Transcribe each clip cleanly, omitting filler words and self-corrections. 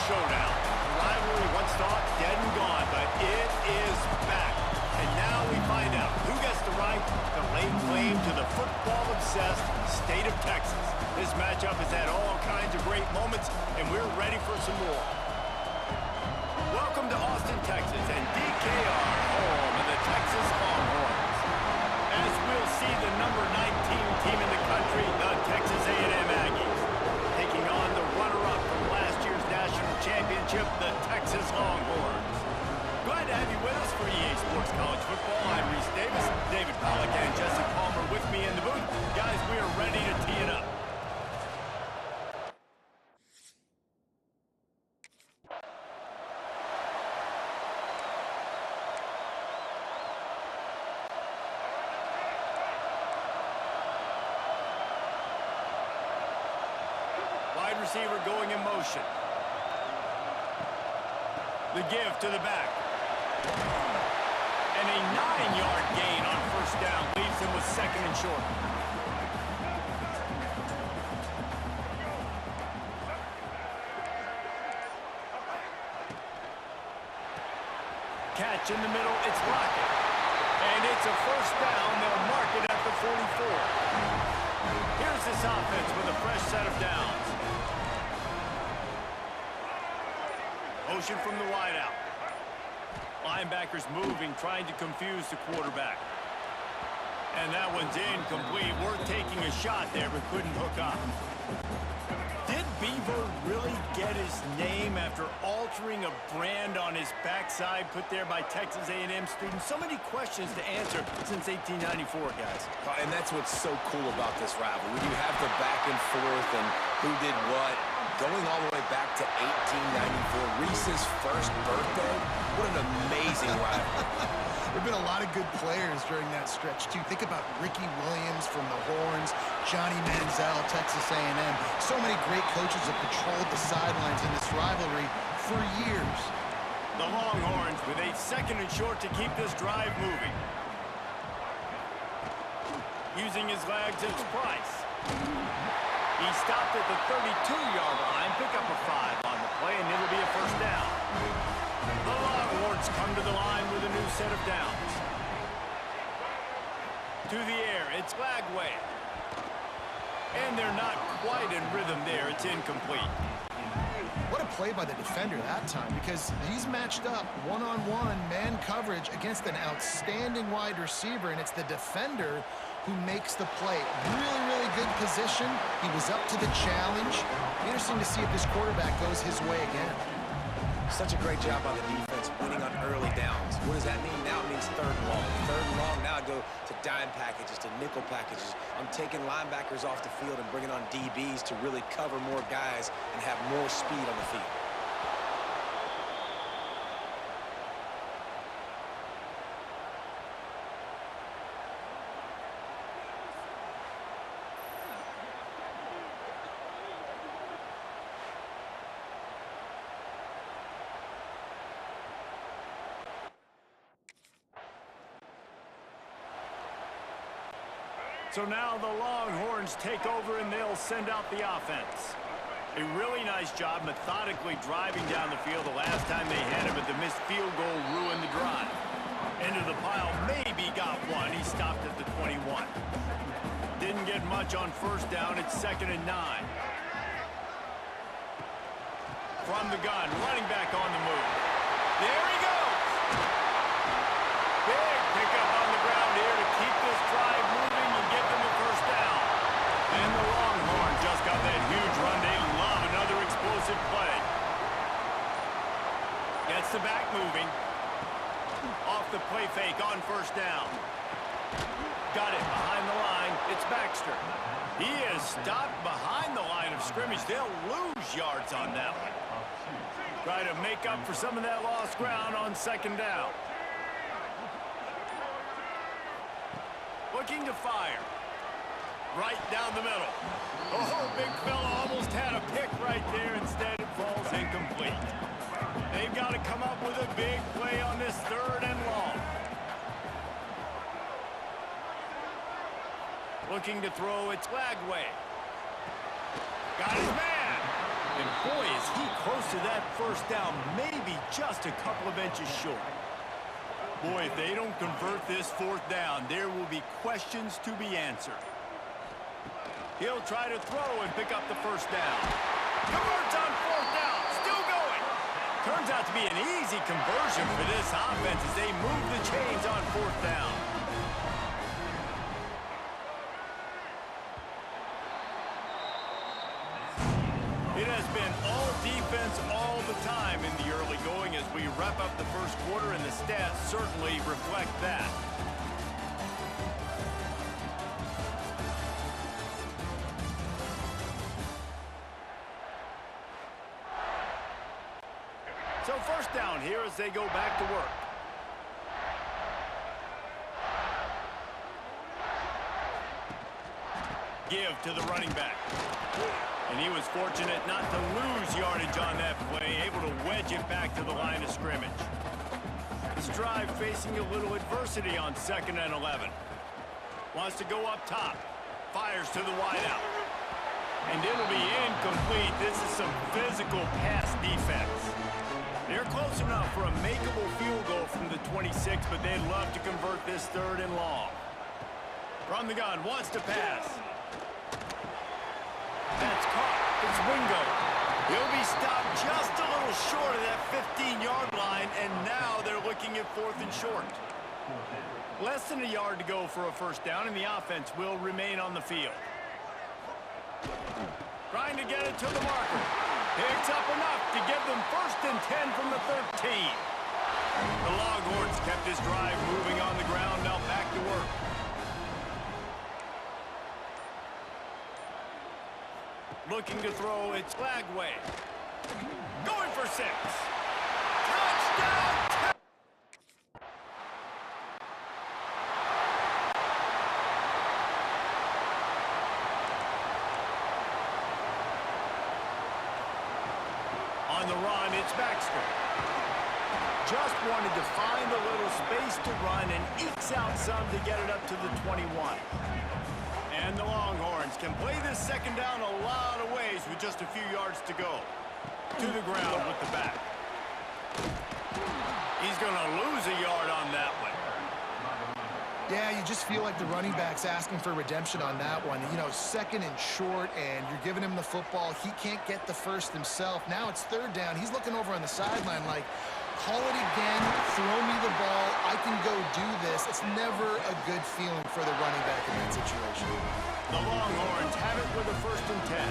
Showdown. The rivalry once thought dead and gone, but it is back. And now we find out who gets the right to lay claim to the football-obsessed state of Texas. This matchup has had all kinds of great moments, and we're ready for some more. Welcome to Austin, Texas, and DKR, home of the Texas Longhorns. As we'll see, the number 19 team in the country, the Texas A&M Aggies, taking on the runner-up from last year's national championship, the Texas Longhorns. Glad to have you with us for EA Sports College Football. I'm Reese Davis, David Pollack, and Jesse Palmer with me in the booth. Guys, we are ready to tee it up. Wide receiver going in motion. The give to the back. And a 9-yard gain on first down leaves him with second and short. Catch in the middle, it's Lockett. And it's a first down, they'll mark it at the 44. Here's this offense with a fresh set of downs. Motion from the wideout. Linebackers moving, trying to confuse the quarterback. And that one's incomplete. We're taking a shot there, but couldn't hook up. Did Beaver really get his name after altering a brand on his backside put there by Texas A&M students? So many questions to answer since 1894, guys. And that's what's so cool about this rivalry. When you have the back and forth and who did what, going all the way back to 1894, Reese's first birthday. What an amazing rivalry. There have been a lot of good players during that stretch, too. Think about Ricky Williams from the Horns, Johnny Manziel, Texas A&M. So many great coaches have patrolled the sidelines in this rivalry for years. The Longhorns with a second and short to keep this drive moving. Using his legs, it's Price. He stopped at the 32-yard line, pick up a 5 on the play, and it'll be a first down. The Longhorns come to the line with a new set of downs. To the air, it's Lagway. And they're not quite in rhythm there, it's incomplete. What a play by the defender that time, because he's matched up one-on-one man coverage against an outstanding wide receiver, and it's the defender who makes the play. Really, really good position. He was up to the challenge. Interesting to see if this quarterback goes his way again. Such a great job by the defense winning on early downs. What does that mean? Now it means third and long. Third and long, now I go to dime packages, to nickel packages. I'm taking linebackers off the field and bringing on DBs to really cover more guys and have more speed on the field. So now the Longhorns take over and they'll send out the offense. A really nice job methodically driving down the field the last time they had him, but the missed field goal ruined the drive. Into the pile, maybe got one. He stopped at the 21. Didn't get much on first down. It's 2nd and 9. From the gun, running back on the move. There he goes. Big pickup on the ground here to keep this drive moving and get them a first down. And the Longhorns just got that huge run. They love another explosive play. Gets the back moving. Off the play fake on first down. Got it behind the line. It's Baxter. He is stopped behind the line of scrimmage. They'll lose yards on that one. Try to make up for some of that lost ground on 2nd down. Looking to fire. Right down the middle. Oh, big fella almost had a pick right there. Instead, it falls incomplete. They've got to come up with a big play on this 3rd and long. Looking to throw, it's Lagway. Got his man. And boy, is he close close to that first down, maybe just a couple of inches short. Boy, if they don't convert this fourth down, there will be questions to be answered. He'll try to throw and pick up the first down. Converts on fourth down, still going. Turns out to be an easy conversion for this offense as they move the chains on fourth down. It has been all defense all the time in the early going as we wrap up the first quarter, and the stats certainly reflect that. So first down here as they go back to work. Give to the running back. And he was fortunate not to lose yardage on that play, able to wedge it back to the line of scrimmage. This drive facing a little adversity on 2nd and 11. Wants to go up top. Fires to the wideout. And it'll be incomplete. This is some physical pass defense. They're close enough for a makeable field goal from the 26, but they'd love to convert this 3rd and long. From the gun, wants to pass. That's caught. It's Wingo. He'll be stopped just a little short of that 15-yard line, and now they're looking at 4th and short. Less than a yard to go for a first down, and the offense will remain on the field. Trying to get it to the marker. Picks up enough to give them 1st and 10 from the 13. The Longhorns kept this drive moving on the ground, now back to work. Looking to throw, it's Lagway. Going for 6. Touchdown! On the run, it's Baxter. Just wanted to find a little space to run and ekes out some to get it up to the 21. And the Longhorns can play this 2nd down a lot of ways with just a few yards to go. To the ground with the back. He's going to lose a yard on that one. Yeah, you just feel like the running back's asking for redemption on that one. You know, 2nd and short, and you're giving him the football. He can't get the first himself. Now it's 3rd down. He's looking over on the sideline like, call it again, throw me the ball, I can go do this. It's never a good feeling for the running back in that situation. The Longhorns have it with a 1st and 10.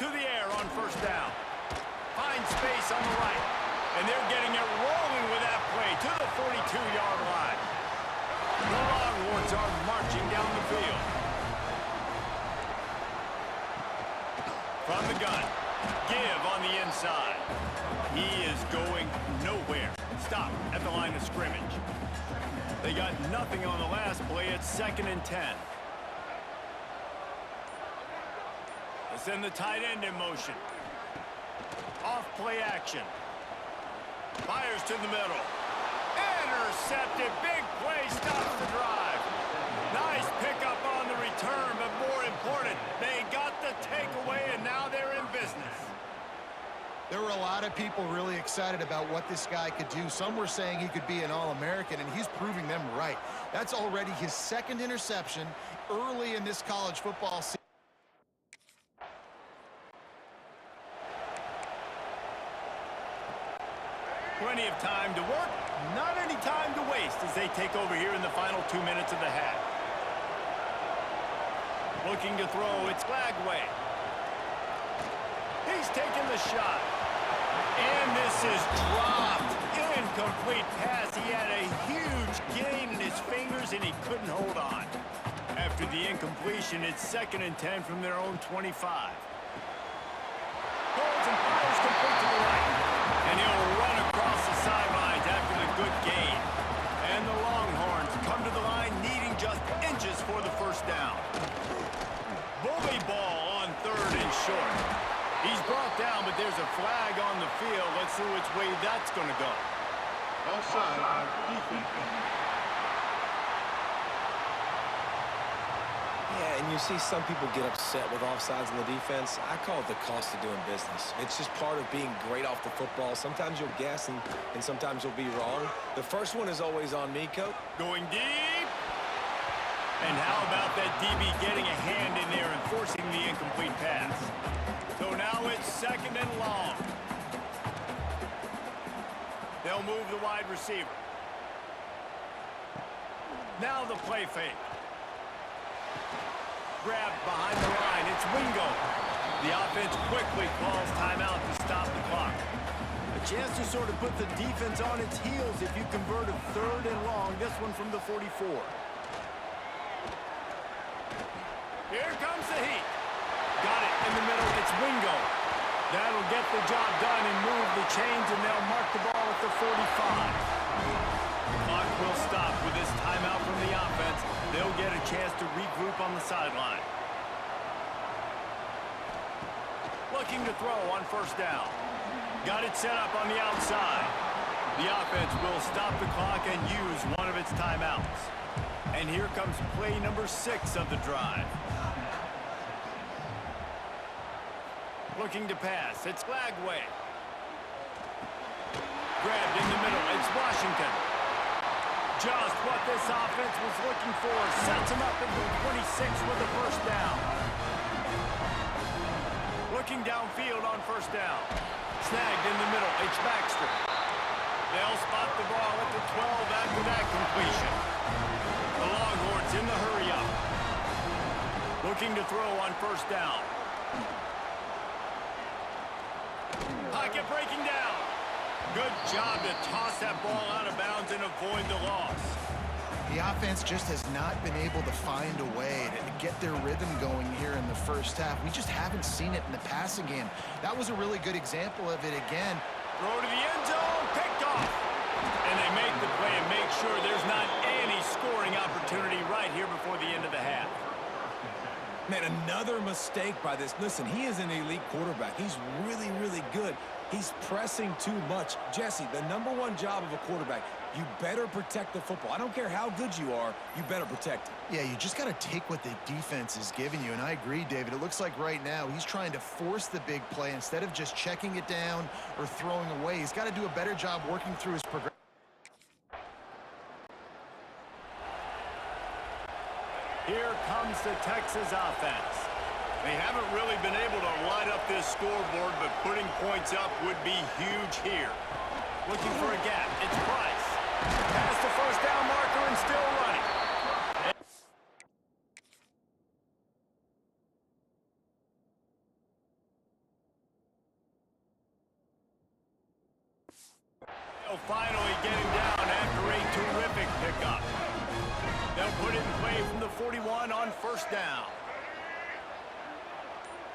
To the air on 1st down. Finds space on the right. And they're getting it rolling with that play to the 42-yard line. The Longhorns are marching down the field. From the gun, give on the inside. He is going nowhere. Stop at the line of scrimmage. They got nothing on the last play. It's 2nd and 10. They send the tight end in motion. Off play action. Fires to the middle. Intercepted. Big play stops the drive. Nice pickup on the return, but more important, they got the takeaway, and now they're in business. There were a lot of people really excited about what this guy could do. Some were saying he could be an All-American, and he's proving them right. That's already his 2nd interception early in this college football season. Plenty of time to work, not any time to waste as they take over here in the final 2 minutes of the half. Looking to throw, it's Lagway. He's taking the shot. And this is dropped. Incomplete pass. He had a huge gain in his fingers and he couldn't hold on. After the incompletion, it's 2nd and 10 from their own 25. Holds and fires complete to the right. And he'll run across the sidelines after the good gain. And the Longhorns come to the line needing just inches for the first down. Bully ball on 3rd and short. He's brought down, but there's a flag on the field. Let's see which way that's going to go. Offside on defense. Yeah, and you see some people get upset with offsides in the defense. I call it the cost of doing business. It's just part of being great off the football. Sometimes you'll guess, and sometimes you'll be wrong. The first one is always on me, Coach. Going deep. And how about that DB getting a hand in there and forcing the incomplete pass? So now it's 2nd and long. They'll move the wide receiver. Now the play fake. Grabbed behind the line. It's Wingo. The offense quickly calls timeout to stop the clock. A chance to sort of put the defense on its heels if you convert a 3rd and long. This one from the 44. Here comes the heat. Got it in the middle. It's Wingo. That'll get the job done and move the chains, and they'll mark the ball at the 45. The clock will stop with this timeout from the offense. They'll get a chance to regroup on the sideline. Looking to throw on 1st down. Got it set up on the outside. The offense will stop the clock and use one of its timeouts. And here comes play number 6 of the drive. Looking to pass. It's Lagway. Grabbed in the middle. It's Washington. Just what this offense was looking for. Sets him up at the 26 with the 1st down. Looking downfield on 1st down. Snagged in the middle. It's Baxter. They'll spot the ball at the 12 after that completion. The Longhorns in the hurry up. Looking to throw on 1st down. Pocket breaking down. Good job to toss that ball out of bounds and avoid the loss. The offense just has not been able to find a way to get their rhythm going here in the 1st half. We just haven't seen it in the passing game. That was a really good example of it again. Throw to the end zone, picked off. And they make the play and make sure there's not any scoring opportunity right here before the end of the half. Man, another mistake by this. Listen, he is an elite quarterback. He's really, really good. He's pressing too much. Jesse, the #1 job of a quarterback, you better protect the football. I don't care how good you are, you better protect it. Yeah, you just got to take what the defense is giving you. And I agree, David. It looks like right now he's trying to force the big play instead of just checking it down or throwing away. He's got to do a better job working through his progression. Here comes the Texas offense. They haven't really been able to light up this scoreboard, but putting points up would be huge here. Looking for a gap. It's Price. Past the 1st down marker and still running. They'll finally get him down after a terrific pickup. They'll put it in play from the 41 on 1st down.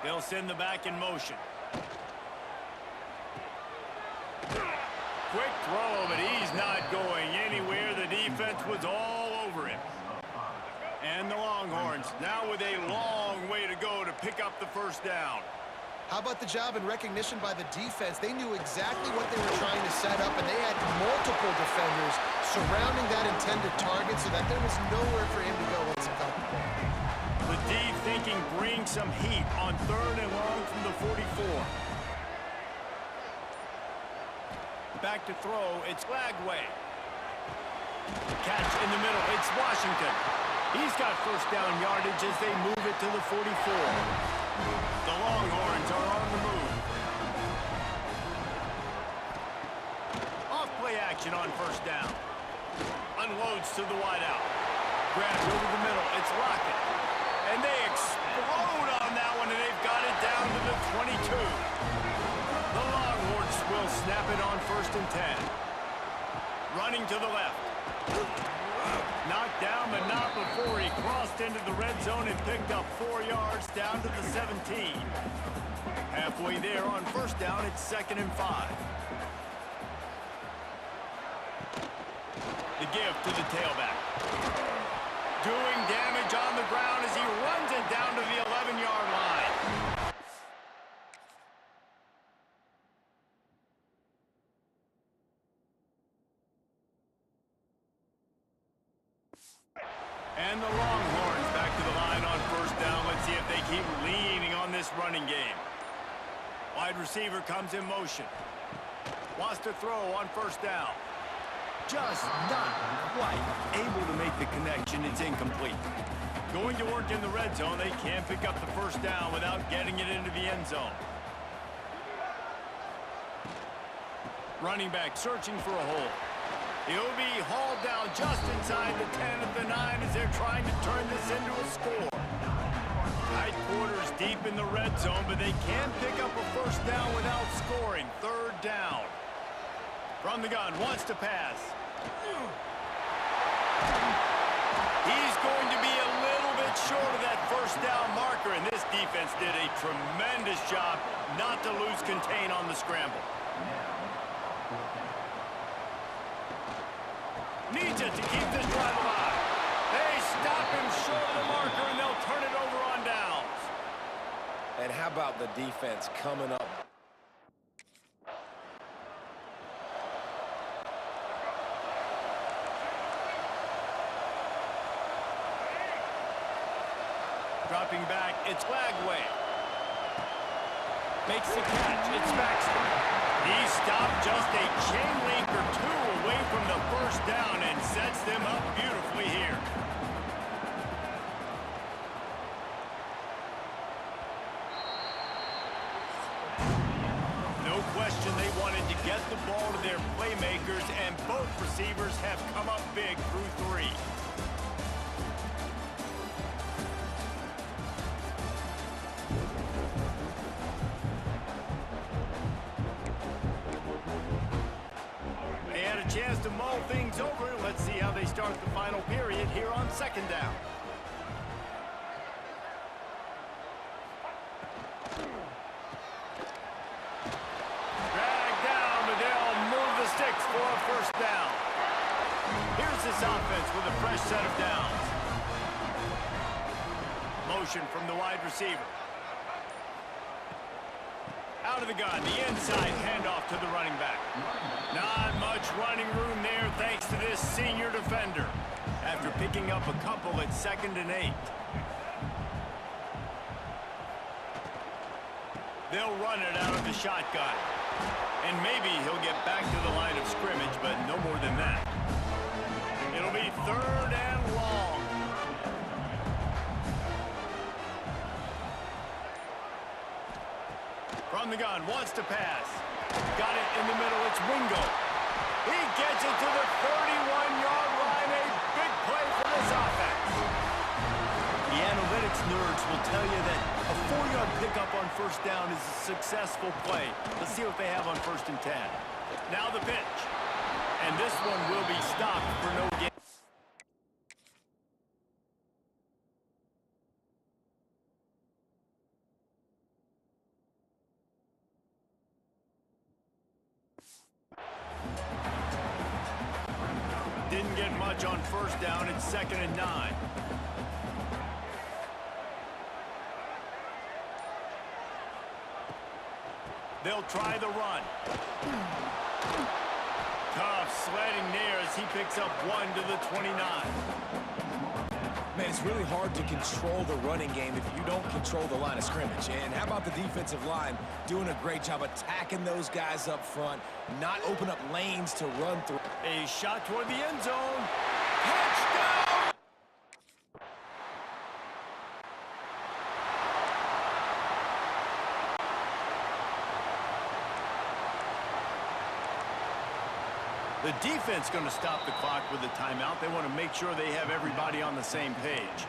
They'll send the back in motion. Quick throw, but he's not going anywhere. The defense was all over him. And the Longhorns now with a long way to go to pick up the 1st down. How about the job and recognition by the defense? They knew exactly what they were trying to set up, and they had multiple defenders surrounding that intended target so that there was nowhere for him to go once he got the ball. The D thinking bring some heat on 3rd and long from the 44. Back to throw, it's Lagway. Catch in the middle, it's Washington. He's got 1st down yardage as they move it to the 44. The Longhorns are on the move. Off play action on 1st down. Unloads to the wideout. Grabbed over the middle, it's Lockett. And they explode on that one, and they've got it down to the 22. The Longhorns will snap it on 1st and 10. Running to the left. Knocked down, but not before he crossed into the red zone and picked up 4 yards down to the 17. Halfway there on 1st down, it's 2nd and 5. The give to the tailback. Doing damage on the ground as he runs it down to the 11-yard line. And the Longhorns back to the line line on first down. Let's see if they keep leaning on this running game. Wide receiver comes in motion. Wants to throw on first down. Just not quite able to make the connection. It's incomplete. Going to work in the red zone. They can't pick up the first down without getting it into the end zone. Running back searching for a hole. He'll be hauled down just inside the 10 at the 9 as they're trying to turn this into a score. Tight quarters deep in the red zone, but they can't pick up a first down without scoring. Third down. From the gun, wants to pass. He's going to be a little bit short of that first down marker, and this defense did a tremendous job not to lose contain on the scramble. Needs it to keep this drive alive. They stop him short of the marker, and they'll turn it over on downs. And how about the defense coming up? Dropping back, it's Lagway. Makes the catch, it's Baxter. He stopped just a chain link or two away from the first down and sets them up beautifully here. No question they wanted to get the ball to their playmakers, and both receivers have come up big through 3. Chance to mull things over. Let's see how they start the final period here on second down. Drag down, but they'll move the sticks for a first down. Here's this offense with a fresh set of downs. Motion from the wide receiver. Out of the gun, the inside handoff to the running back. Not much running room there thanks to this senior defender. After picking up a couple at 2nd and 8. They'll run it out of the shotgun. And maybe he'll get back to the line of scrimmage, but no more than that. It'll be 3rd and long. From the gun, wants to pass. Got it in the middle, it's Wingo. He gets it to the 31-yard line, a big play for this offense. The analytics nerds will tell you that a 4-yard pickup on first down is a successful play. Let's see what they have on 1st and 10. Now the pitch. And this one will be stopped for no gain. Didn't get much on first down. It's 2nd and 9. They'll try the run. Tough sledding there as he picks up 1 to the 29. Man, it's really hard to control the running game if you don't control the line of scrimmage. And how about the defensive line doing a great job attacking those guys up front, not open up lanes to run through. A shot toward the end zone. Touchdown! The defense going to stop the clock with a timeout. They want to make sure they have everybody on the same page.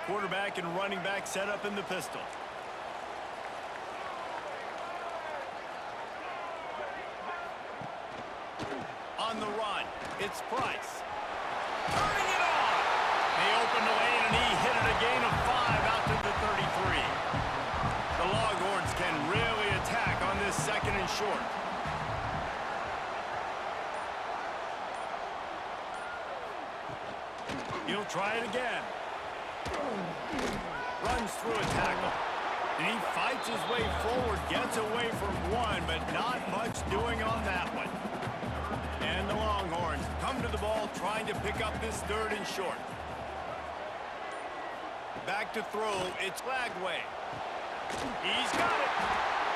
Quarterback and running back set up in the pistol. On the run, it's Price. Turning it on! They opened the lane and he hit it a gain of 5 out to the 33. The Longhorns can really attack on this 2nd and short. He'll try it again. Runs through a tackle. And he fights his way forward, gets away from one, but not much doing on that one. And the Longhorns come to the ball trying to pick up this 3rd and short. Back to throw. It's Lagway. He's got it.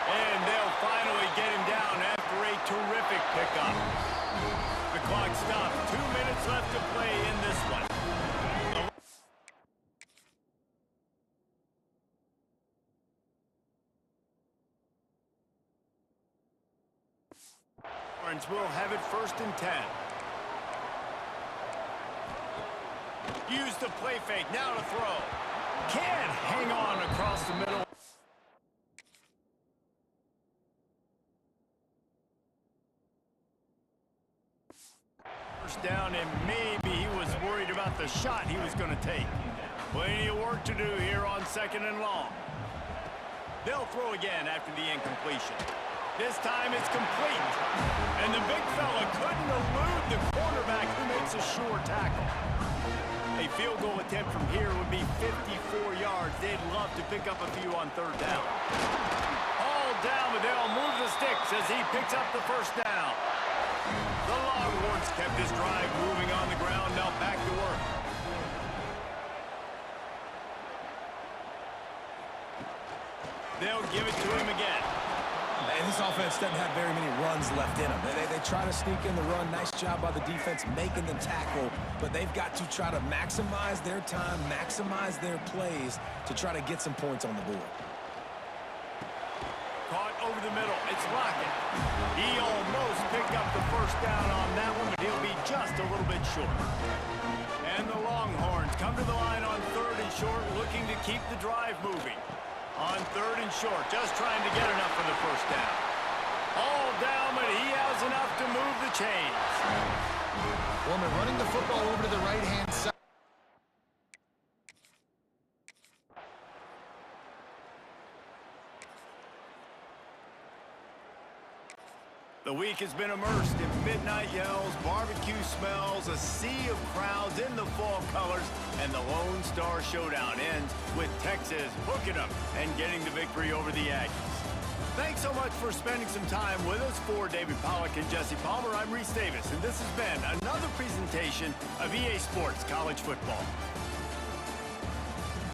And they'll finally get him down after a terrific pickup. The clock stops. 2 minutes left to play in this one. Orange will have it 1st and 10. Use the play fake. Now to throw. Can't hang on across the middle. First down, and maybe he was worried about the shot he was going to take. Plenty of work to do here on 2nd and long. They'll throw again after the incompletion. This time it's complete. And the big fella couldn't elude the cornerback who makes a sure tackle. A field goal attempt from here would be 54 yards. They'd love to pick up a few on 3rd down. All down, but they'll move the sticks as he picks up the 1st down. The Longhorns kept this drive moving on the ground. Now back to work. They'll give it to him again. And this offense doesn't have very many runs left in them. They try to sneak in the run. Nice job by the defense making the tackle, but they've got to try to maximize their time, maximize their plays to try to get some points on the board. Caught over the middle. It's Lockett. He almost picked up the 1st down on that one, but he'll be just a little bit short. And the Longhorns come to the line on 3rd and short, looking to keep the drive moving. On 3rd and short, just trying to get enough for the 1st down. All down, but he has enough to move the chains. Well, they're running the football over to the right-hand side. The week has been immersed in midnight yells, barbecue smells, a sea of crowds in the fall colors, and the Lone Star Showdown ends with Texas hooking up and getting the victory over the Aggies. Thanks so much for spending some time with us. For David Pollack and Jesse Palmer, I'm Reese Davis, and this has been another presentation of EA Sports College Football.